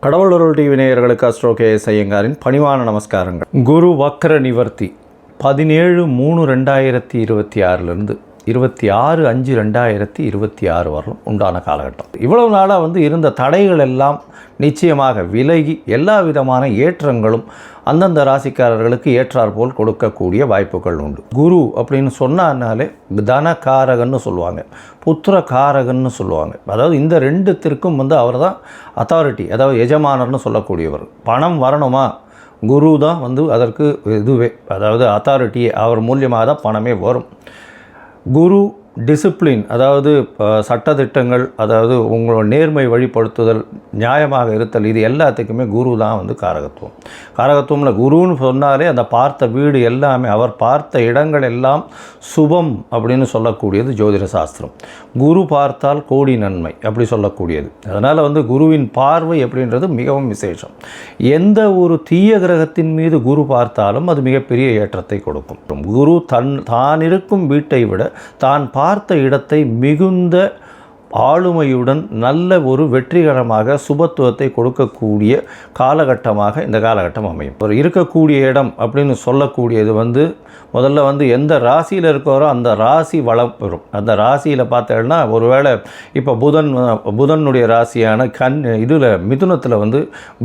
கடவுளருள் TV நேயர்களுக்கு astro KS ஐயங்காரின் பணிவான நமஸ்காரங்கள். குரு வக்ர நிவர்த்தி 17/3/2026 26/5/2026 வரலும் உண்டான காலகட்டம். இவ்வளவு நாளாக இருந்த தடைகள் எல்லாம் நிச்சயமாக விலகி எல்லா விதமான ஏற்றங்களும் அந்தந்த ராசிக்காரர்களுக்கு ஏற்றாற்போல் கொடுக்கக்கூடிய வாய்ப்புகள் உண்டு. குரு அப்படின்னு சொன்னாலே தனகாரகன்னு சொல்லுவாங்க, புத்திரகாரகன்னு சொல்லுவாங்க. அதாவது இந்த ரெண்டுத்திற்கும் அவர் தான் அத்தாரிட்டி, அதாவது எஜமானர்னு சொல்லக்கூடியவர். பணம் வரணுமா, குரு தான் அதற்கு இதுவே, அதாவது அத்தாரிட்டியே, அவர் மூலியமாக தான் பணமே வரும். குரு டிசிப்ளின், அதாவது சட்டத்திட்டங்கள், அதாவது உங்களோட நேர்மை வழிபடுத்துதல், நியாயமாக இருத்தல், இது எல்லாத்துக்குமே குரு தான் காரகத்துவம். காரகத்துவமில் குருன்னு சொன்னாலே அந்த பார்த்த வீடு எல்லாமே, அவர் பார்த்த இடங்கள் எல்லாம் சுபம் அப்படின்னு சொல்லக்கூடியது ஜோதிட சாஸ்திரம். குரு பார்த்தால் கோடி நன்மை அப்படி சொல்லக்கூடியது. அதனால் குருவின் பார்வை அப்படின்றது மிகவும் விசேஷம். எந்த ஒரு தீய கிரகத்தின் மீது குரு பார்த்தாலும் அது மிகப்பெரிய ஏற்றத்தை கொடுக்கும். குரு தான் இருக்கும் வீட்டை விட தான் பார்த்த இடத்தை மிகுந்த ஆளுமையுடன் நல்ல ஒரு வெற்றிகரமாக சுபத்துவத்தை கொடுக்கக்கூடிய காலகட்டமாக இந்த காலகட்டம் அமையும். ஒரு இருக்கக்கூடிய இடம் அப்படின்னு சொல்லக்கூடியது முதல்ல எந்த ராசியில் இருக்கிறோ அந்த ராசி வளம் பெறும். அந்த ராசியில் பார்த்தேன்னா, ஒருவேளை இப்போ புதனுடைய ராசியான இதில் மிதுனத்தில்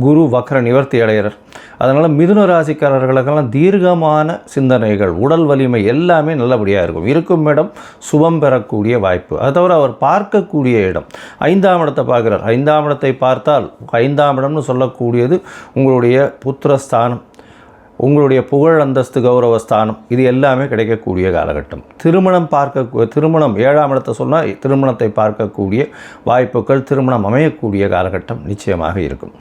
குரு வக்ர நிவர்த்தி அடைகிறார். அதனால் மிதுன ராசிக்காரர்களுக்கெல்லாம் தீர்க்கமான சிந்தனைகள், உடல் வலிமை எல்லாமே நல்லபடியாக இருக்கும். இருக்கும் இடம் சுபம் பெறக்கூடிய வாய்ப்பு. அது தவிர அவர் பார்க்கக்கூடிய இடம் 5ஆம் இடத்தை பார்க்குறார். 5ஆம் இடத்தை பார்த்தால் 5ஆம் இடம்னு சொல்லக்கூடியது உங்களுடைய புத்திரஸ்தானம், உங்களுடைய புகழ் அந்தஸ்து கௌரவஸ்தானம், இது எல்லாமே கிடைக்கக்கூடிய காலகட்டம். திருமணம் 7ஆம் இடத்தை சொன்னால் திருமணத்தை பார்க்கக்கூடிய வாய்ப்புகள், திருமணம் அமையக்கூடிய காலகட்டம் நிச்சயமாக இருக்கும்.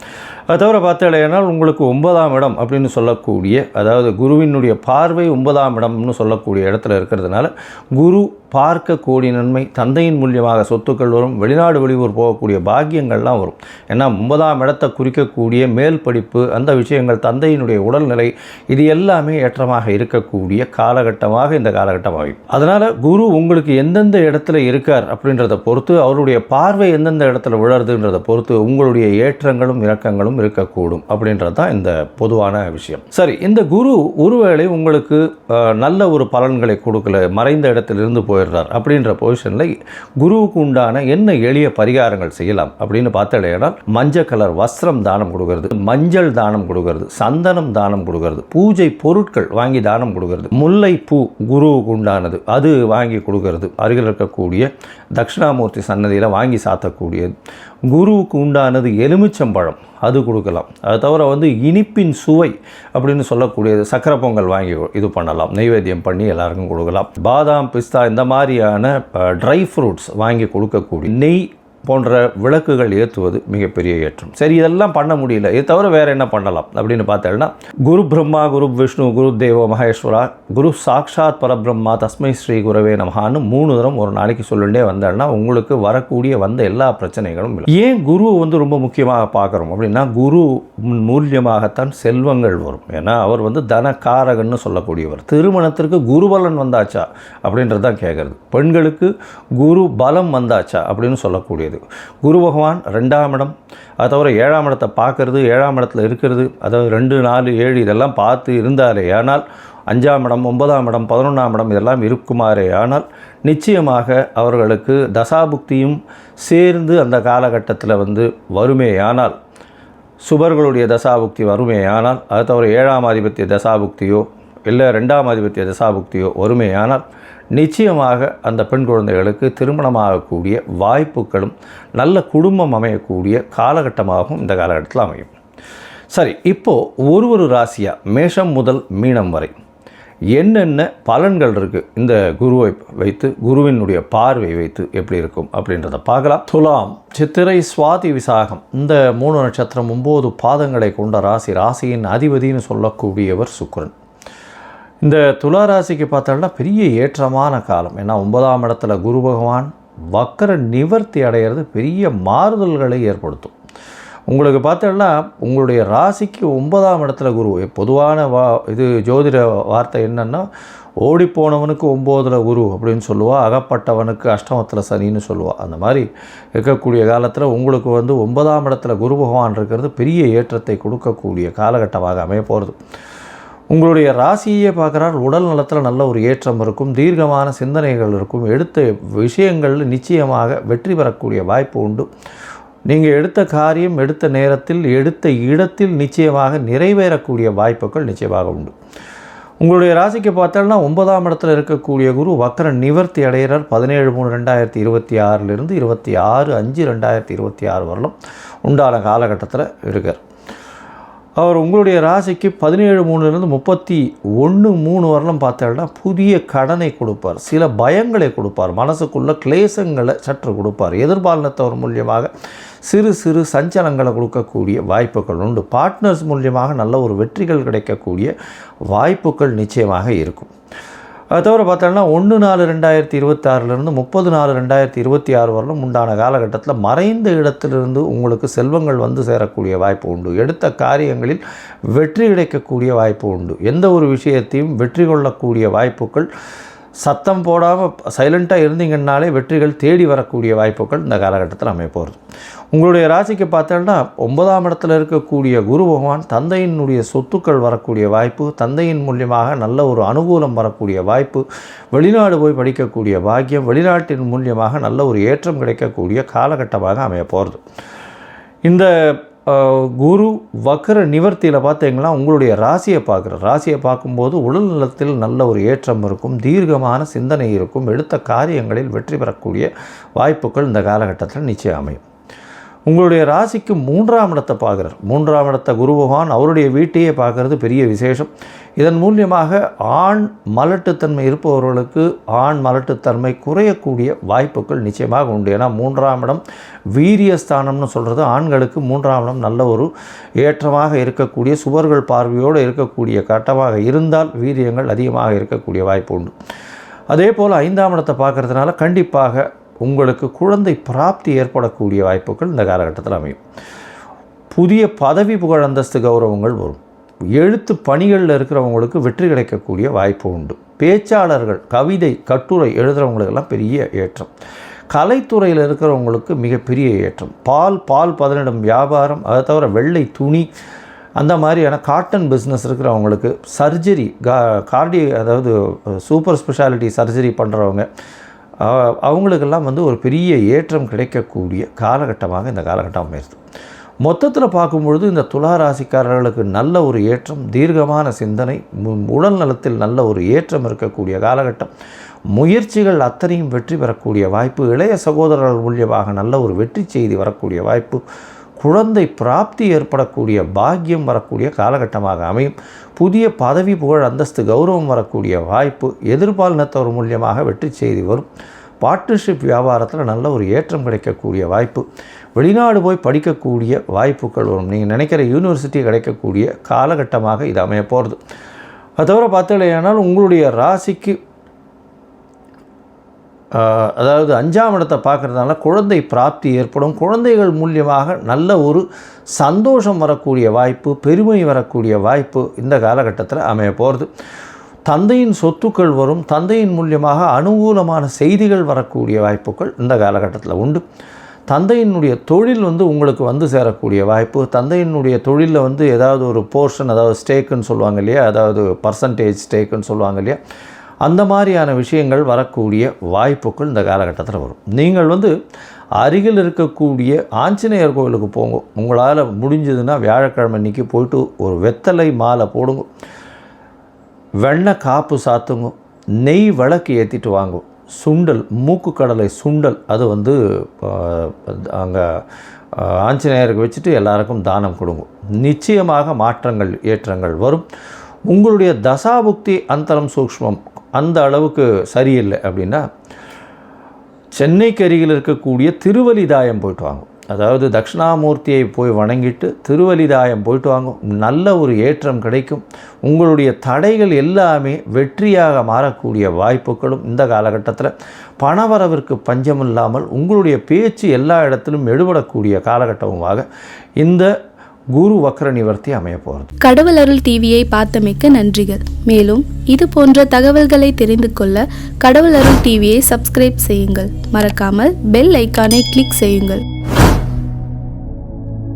அது தவிர பார்த்தீங்கன்னா உங்களுக்கு 9ஆம் இடம் அப்படின்னு சொல்லக்கூடிய, அதாவது குருவினுடைய பார்வை 9ஆம் இடம்னு சொல்லக்கூடிய இடத்துல இருக்கிறதுனால குரு பார்க்க கோடி நன்மை, தந்தையின் மூலியமாக சொத்துக்கள் வரும், வெளிநாடு வெளியூர் போகக்கூடிய பாக்கியங்கள்லாம் வரும். ஏன்னா 9ஆம் இடத்தை குறிக்கக்கூடிய மேல் படிப்பு, அந்த விஷயங்கள், தந்தையினுடைய உடல்நிலை, இது எல்லாமே ஏற்றமாக இருக்கக்கூடிய காலகட்டமாக இந்த காலகட்டம் ஆகும். அதனால் குரு உங்களுக்கு எந்தெந்த இடத்துல இருக்கார் அப்படின்றத பொறுத்து, அவருடைய பார்வை எந்தெந்த இடத்துல விழறதுன்றதை பொறுத்து உங்களுடைய ஏற்றங்களும் இறக்கங்களும் இருக்கக்கூடும் அப்படின்றது தான் இந்த பொதுவான விஷயம். சரி, இந்த குரு ஒருவேளை உங்களுக்கு நல்ல ஒரு பலன்களை கொடுக்கல, மறைந்த இடத்திலிருந்து போயிடுறார் அப்படின்ற பொசிஷனில் குருவுக்கு உண்டான என்ன எளிய பரிகாரங்கள் செய்யலாம் அப்படின்னு பார்த்தடையால், மஞ்சள் கலர் வஸ்திரம் தானம் கொடுக்கறது, மஞ்சள் தானம் கொடுக்கறது, சந்தனம் தானம் கொடுக்கறது, பூஜை பொருட்கள் வாங்கி தானம் கொடுக்கறது, முல்லை பூ குருவுக்கு உண்டானது அது வாங்கி கொடுக்கறது, அருகில் இருக்கக்கூடிய தட்சிணாமூர்த்தி சன்னதியில் வாங்கி சாத்தக்கூடியது, குருவுக்கு உண்டானது எலுமிச்சம்பழம் அது கொடுக்கலாம். அது தவிர இனிப்பின் சுவை அப்படின்னு சொல்லக்கூடியது சக்கரை பொங்கல் வாங்கி இது பண்ணலாம், நைவேத்தியம் பண்ணி எல்லாருக்கும் கொடுக்கலாம். பாதாம், பிஸ்தா இந்த மாதிரியான ட்ரை ஃப்ரூட்ஸ் வாங்கி கொடுக்கக்கூடிய, நெய் போன்ற விளக்குகள் ஏற்றுவது மிகப்பெரிய ஏற்றம். சரி, இதெல்லாம் பண்ண முடியல, இது தவிர வேறு என்ன பண்ணலாம் அப்படின்னு பார்த்தேன்னா, குரு பிரம்மா, குரு விஷ்ணு, குரு தேவோ மகேஸ்வரா, குரு சாக்ஷாத் பரபிரம்மா, தஸ்மை ஸ்ரீ குரவே நமஹான்னு 3 தரம் ஒரு நாளைக்கு சொல்லிட்டே வந்தேன்னா உங்களுக்கு வரக்கூடிய எல்லா பிரச்சனைகளும் இல்லை. ஏன் குரு ரொம்ப முக்கியமாக பார்க்குறோம் அப்படின்னா, குரு மூலியமாகத்தான் செல்வங்கள் வரும். ஏன்னா அவர் தனகாரகன்னு சொல்லக்கூடியவர். திருமணத்திற்கு குருபலன் வந்தாச்சா அப்படின்றது தான் கேட்குறது. பெண்களுக்கு குரு பலம் வந்தாச்சா அப்படின்னு சொல்லக்கூடியது. குரு பகவான் 2ஆம் இடம், அது தவிர 7ஆம் இடத்தை பார்க்கறது, 7ஆம் இடத்துல இருக்கிறது, அதாவது 2, 4, 7 இதெல்லாம் பார்த்து இருந்தாலே ஆனால், 5ஆம் இடம், 9ஆம் இடம், 11ஆம் இடம் இதெல்லாம் இருக்குமாறே ஆனால் நிச்சயமாக அவர்களுக்கு தசாபுக்தியும் சேர்ந்து அந்த காலகட்டத்தில் வருமேயானால், சுபர்களுடைய தசாபுக்தி வருமேயானால், அது தவிர 7ஆம் ஆதிபத்திய தசாபுக்தியோ இல்லை 2ஆம் ஆதிபத்திய தசாபுக்தியோ வருமேயானால் நிச்சயமாக அந்த பெண் குழந்தைகளுக்கு திருமணமாகக்கூடிய வாய்ப்புகளும் நல்ல குடும்பம் அமையக்கூடிய காலகட்டமாகவும் இந்த காலகட்டத்தில் அமையும். சரி, இப்போது ஒரு ராசியாக மேஷம் முதல் மீனம் வரை என்னென்ன பலன்கள் இருக்குது இந்த குருவை வைத்து, குருவினுடைய பார்வை வைத்து எப்படி இருக்கும் அப்படின்றத பார்க்கலாம். துலாம், சித்திரை, சுவாதி, விசாகம் இந்த 3 நட்சத்திரம் 9 பாதங்களை கொண்ட ராசி. ராசியின் அதிபதினு சொல்லக்கூடியவர் சுக்கிரன். இந்த துலா ராசிக்கு பார்த்தோம்னா பெரிய ஏற்றமான காலம். ஏன்னா 9ஆம் இடத்துல குரு பகவான் வக்கர நிவர்த்தி அடைகிறது பெரிய மாறுதல்களை ஏற்படுத்தும். உங்களுக்கு பார்த்தோம்னா உங்களுடைய ராசிக்கு 9ஆம் இடத்துல குரு, பொதுவான இது ஜோதிட வார்த்தை என்னென்னா, ஓடிப்போனவனுக்கு 9ல் குரு அப்படின்னு சொல்லுவாள், அகப்பட்டவனுக்கு அஷ்டமத்தில் சனின்னு சொல்லுவாள். அந்த மாதிரி இருக்கக்கூடிய காலத்தில் உங்களுக்கு வந்து 9ஆம் இடத்துல குரு பகவான் இருக்கிறது பெரிய ஏற்றத்தை கொடுக்கக்கூடிய காலகட்டமாக அமைய போகிறது. உங்களுடைய ராசியே பார்க்குறால் உடல் நலத்தில் நல்ல ஒரு ஏற்றம் இருக்கும், தீர்க்கமான சிந்தனைகள் இருக்கும், எடுத்த விஷயங்களில் நிச்சயமாக வெற்றி பெறக்கூடிய வாய்ப்பு உண்டு. நீங்கள் எடுத்த காரியம் எடுத்த நேரத்தில் எடுத்த இடத்தில் நிச்சயமாக நிறைவேறக்கூடிய வாய்ப்புகள் நிச்சயமாக உண்டு. உங்களுடைய ராசிக்கு பார்த்தோம்னா 9ஆம் இடத்துல இருக்கக்கூடிய குரு வக்ர நிவர்த்தி அடைகிறார் 17/3/2026 26/5/2026 வரலும் உண்டான காலகட்டத்தில் இருக்கார். அவர் உங்களுடைய ராசிக்கு 17/3 31/3 வரலும் பார்த்தோம்னா புதிய கடனை கொடுப்பார், சில பயங்களை கொடுப்பார், மனசுக்குள்ள கிளேசங்களை சற்று கொடுப்பார், எதிர்பாலினத்தவர் மூலியமாக சிறு சிறு சஞ்சலங்களை கொடுக்கக்கூடிய வாய்ப்புகள் உண்டு. பார்ட்னர்ஸ் மூலியமாக நல்ல ஒரு வெற்றிகள் கிடைக்கக்கூடிய வாய்ப்புகள் நிச்சயமாக இருக்கும். அது தவிர பார்த்தோம்னா 1/4/2026 30/4/2026 வரலும் உண்டான காலகட்டத்தில் மறைந்த இடத்திலிருந்து உங்களுக்கு செல்வங்கள் வந்து சேரக்கூடிய வாய்ப்பு உண்டு. எடுத்த காரியங்களில் வெற்றி கிடைக்கக்கூடிய வாய்ப்பு உண்டு. எந்த ஒரு விஷயத்தையும் வெற்றி கொள்ளக்கூடிய வாய்ப்புகள், சத்தம் போடாமல் சைலண்ட்டாக இருந்தீங்கன்னாலே வெற்றிகள் தேடி வரக்கூடிய வாய்ப்புகள் இந்த காலகட்டத்தில் அமைய போகிறது. உங்களுடைய ராசிக்கு பார்த்தோம்னா 9ஆம் இடத்துல இருக்கக்கூடிய குரு பகவான் தந்தையினுடைய சொத்துக்கள் வரக்கூடிய வாய்ப்பு, தந்தையின் மூலியமாக நல்ல ஒரு அனுகூலம் வரக்கூடிய வாய்ப்பு, வெளிநாடு போய் படிக்கக்கூடிய பாக்கியம், வெளிநாட்டின் மூலியமாக நல்ல ஒரு ஏற்றம் கிடைக்கக்கூடிய காலகட்டமாக அமைய போகிறது. இந்த குரு வக்ர நிவர்த்தியில் பார்த்தீங்கன்னா உங்களுடைய ராசியை பார்க்குற ராசியை பார்க்கும்போது உடல் நலத்தில் நல்ல ஒரு ஏற்றம் இருக்கும், தீர்க்கமான சிந்தனை இருக்கும், எடுத்த காரியங்களில் வெற்றி பெறக்கூடிய வாய்ப்புகள் இந்த காலகட்டத்தில் நிச்சயம் அமையும். உங்களுடைய ராசிக்கு 3ஆம் இடத்தை பார்க்குறார். 3ஆம் இடத்தை குரு பகவான் அவருடைய வீட்டையே பார்க்குறது பெரிய விசேஷம். இதன் மூலியமாக ஆண் மலட்டுத்தன்மை இருப்பவர்களுக்கு ஆண் மலட்டுத்தன்மை குறையக்கூடிய வாய்ப்புகள் நிச்சயமாக உண்டு. ஏன்னா 3ஆம் இடம் வீரியஸ்தானம்னு சொல்கிறது. ஆண்களுக்கு 3ஆம் இடம் நல்ல ஒரு ஏற்றமாக இருக்கக்கூடிய சுவர்கள் பார்வையோடு இருக்கக்கூடிய கட்டமாக இருந்தால் வீரியங்கள் அதிகமாக இருக்கக்கூடிய வாய்ப்பு உண்டு. அதே போல் 5ஆம் இடத்தை பார்க்குறதுனால கண்டிப்பாக உங்களுக்கு குழந்தை பிராப்தி ஏற்படக்கூடிய வாய்ப்புகள் இந்த காலகட்டத்தில் அமையும். புதிய பதவி புகழ் அந்தஸ்து கௌரவங்கள் வரும். எழுத்து பணிகளில் இருக்கிறவங்களுக்கு வெற்றி கிடைக்கக்கூடிய வாய்ப்பு உண்டு. பேச்சாளர்கள் கவிதை கட்டுரை எழுதுகிறவங்களுக்கெல்லாம் பெரிய ஏற்றம். கலைத்துறையில் இருக்கிறவங்களுக்கு மிகப்பெரிய ஏற்றம். பால் பதனிடும் வியாபாரம், அதை தவிர வெள்ளை துணி, அந்த மாதிரியான காட்டன் பிஸ்னஸ் இருக்கிறவங்களுக்கு, சர்ஜரி அதாவது சூப்பர் ஸ்பெஷாலிட்டி சர்ஜரி பண்ணுறவங்க அவங்களுக்கெல்லாம் வந்து ஒரு பெரிய ஏற்றம் கிடைக்கக்கூடிய காலகட்டமாக இந்த காலகட்டம் அமைகிறது. மொத்தத்தில் பார்க்கும்பொழுது இந்த துலா ராசிக்காரர்களுக்கு நல்ல ஒரு ஏற்றம், தீர்க்கமான சிந்தனை, உடல் நலத்தில் நல்ல ஒரு ஏற்றம் இருக்கக்கூடிய காலகட்டம். முயற்சிகள் அத்தனையும் வெற்றி பெறக்கூடிய வாய்ப்பு, இளைய சகோதரர்கள் மூலியமாக நல்ல ஒரு வெற்றி செய்தி வரக்கூடிய வாய்ப்பு, குழந்தை பிராப்தி ஏற்படக்கூடிய பாக்கியம் வரக்கூடிய காலகட்டமாக அமையும். புதிய பதவி புகழ் அந்தஸ்து கௌரவம் வரக்கூடிய வாய்ப்பு, எதிர்பாலினத்தவர் மூலியமாக வெற்றி செய்தி வரும். பார்ட்னர்ஷிப் வியாபாரத்தில் நல்ல ஒரு ஏற்றம் கிடைக்கக்கூடிய வாய்ப்பு, வெளிநாடு போய் படிக்கக்கூடிய வாய்ப்புகள் வரும். நீங்கள் நினைக்கிற யூனிவர்சிட்டி கிடைக்கக்கூடிய காலகட்டமாக இது அமைய போகிறது. அது தவிர பார்த்தீங்கன்னா உங்களுடைய ராசிக்கு அதாவது 5ஆம் இடத்தை பார்க்குறதுனால குழந்தை பிராப்தி ஏற்படும். குழந்தைகள் மூலியமாக நல்ல ஒரு சந்தோஷம் வரக்கூடிய வாய்ப்பு, பெருமை வரக்கூடிய வாய்ப்பு இந்த காலகட்டத்தில் அமைய போகிறது. தந்தையின் சொத்துக்கள் வரும். தந்தையின் மூலியமாக அனுகூலமான செய்திகள் வரக்கூடிய வாய்ப்புகள் இந்த காலகட்டத்தில் உண்டு. தந்தையினுடைய தொழில் உங்களுக்கு வந்து சேரக்கூடிய வாய்ப்பு, தந்தையினுடைய தொழிலில் ஏதாவது ஒரு போர்ஷன், அதாவது ஸ்டேக்குன்னு சொல்லுவாங்க இல்லையா, அதாவது பர்சன்டேஜ் ஸ்டேக்குன்னு சொல்லுவாங்க இல்லையா, அந்த மாதிரியான விஷயங்கள் வரக்கூடிய வாய்ப்புகள் இந்த காலகட்டத்தில் வரும். நீங்கள் அருகில் இருக்கக்கூடிய ஆஞ்சநேயர் கோவிலுக்கு போங்க. உங்களால் முடிஞ்சதுன்னா வியாழக்கிழமை அன்றைக்கி போயிட்டு ஒரு வெத்தலை மாலை போடுங்க, வெண்ணெய் காப்பு சாத்துங்க, நெய் விளக்கு ஏற்றிட்டு வாங்க, சுண்டல் மூக்கு கடலை சுண்டல் அது அங்கே ஆஞ்சநேயருக்கு வச்சுட்டு எல்லாருக்கும் தானம் கொடுங்க. நிச்சயமாக மாற்றங்கள் ஏற்றங்கள் வரும். உங்களுடைய தசாபுக்தி அந்தரம் சூக்ஷ்மம் அந்த அளவுக்கு சரியில்லை அப்படின்னா சென்னைக்கு அருகில் இருக்கக்கூடிய திருவலிதாயம் போயிட்டு வாங்க. அதாவது தட்சிணாமூர்த்தியை போய் வணங்கிட்டு திருவலிதாயம் போயிட்டு வாங்க. நல்ல ஒரு ஏற்றம் கிடைக்கும். உங்களுடைய தடைகள் எல்லாமே வெற்றியாக மாறக்கூடிய வாய்ப்புகளும் இந்த காலகட்டத்தில், பணவரவிற்கு பஞ்சமில்லாமல் உங்களுடைய பேச்சு எல்லா இடத்திலும் எடுபடக்கூடிய காலகட்டமுமாக இந்த குரு வக்ர நிவர்த்தி அமைய போகிறது. கடவுள் அருள் டிவியை பார்த்தமைக்க நன்றிகள். மேலும் இது போன்ற தகவல்களை தெரிந்து கொள்ள கடவுள் அருள் டிவியை சப்ஸ்கிரைப் செய்யுங்கள். மறக்காமல் பெல் ஐக்கானை கிளிக் செய்யுங்கள்.